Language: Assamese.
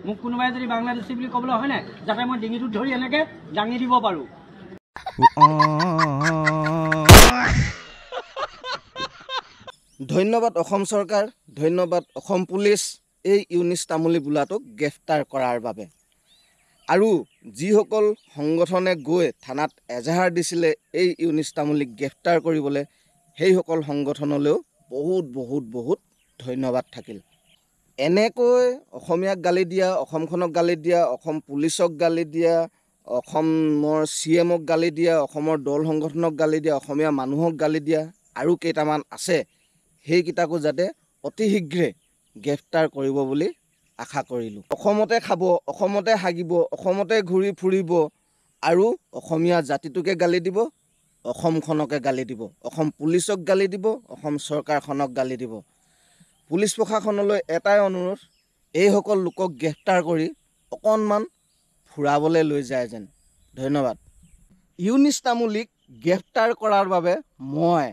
মোক কোনোবাই যদি বাংলাদেশী বুলি ক'বলৈ হয় নাই যাতে মই ডিঙিটোত ধৰি এনেকে দাঙি দিব পাৰোঁ। ধন্যবাদ অসম চৰকাৰ, ধন্যবাদ অসম পুলিচ এই ইউনিছ তামুলী বোলাটোক গ্ৰেপ্তাৰ কৰাৰ বাবে। আৰু যিসকল সংগঠনে গৈ থানাত এজাহাৰ দিছিলে এই ইউনিছ তামুলীক গ্ৰেপ্তাৰ কৰিবলৈ, সেইসকল সংগঠনলৈও বহুত বহুত বহুত ধন্যবাদ থাকিল। এনেকৈ অসমীয়াক গালি দিয়া, অসমখনক গালি দিয়া, অসম পুলিচক গালি দিয়া, অসমৰ CMক গালি দিয়া, অসমৰ দল সংগঠনক গালি দিয়া, অসমীয়া মানুহক গালি দিয়া আৰু কেইটামান আছে, সেইকেইটাকো যাতে অতি শীঘ্ৰে গ্ৰেপ্তাৰ কৰিব বুলি আশা কৰিলোঁ। অসমতে খাব, অসমতে হাগিব, অসমতে ঘূৰি ফুৰিব আৰু অসমীয়া জাতিটোকে গালি দিব, অসমখনকে গালি দিব, অসম পুলিচক গালি দিব, অসম চৰকাৰখনক গালি দিব। পুলিচ প্ৰশাসনলৈ এটাই অনুৰোধ, এইসকল লোকক গ্ৰেপ্তাৰ কৰি অকণমান ফুৰাবলৈ লৈ যায় যেন। ধন্যবাদ। ইউনিছ তামুলীক গ্ৰেপ্তাৰ কৰাৰ বাবে মই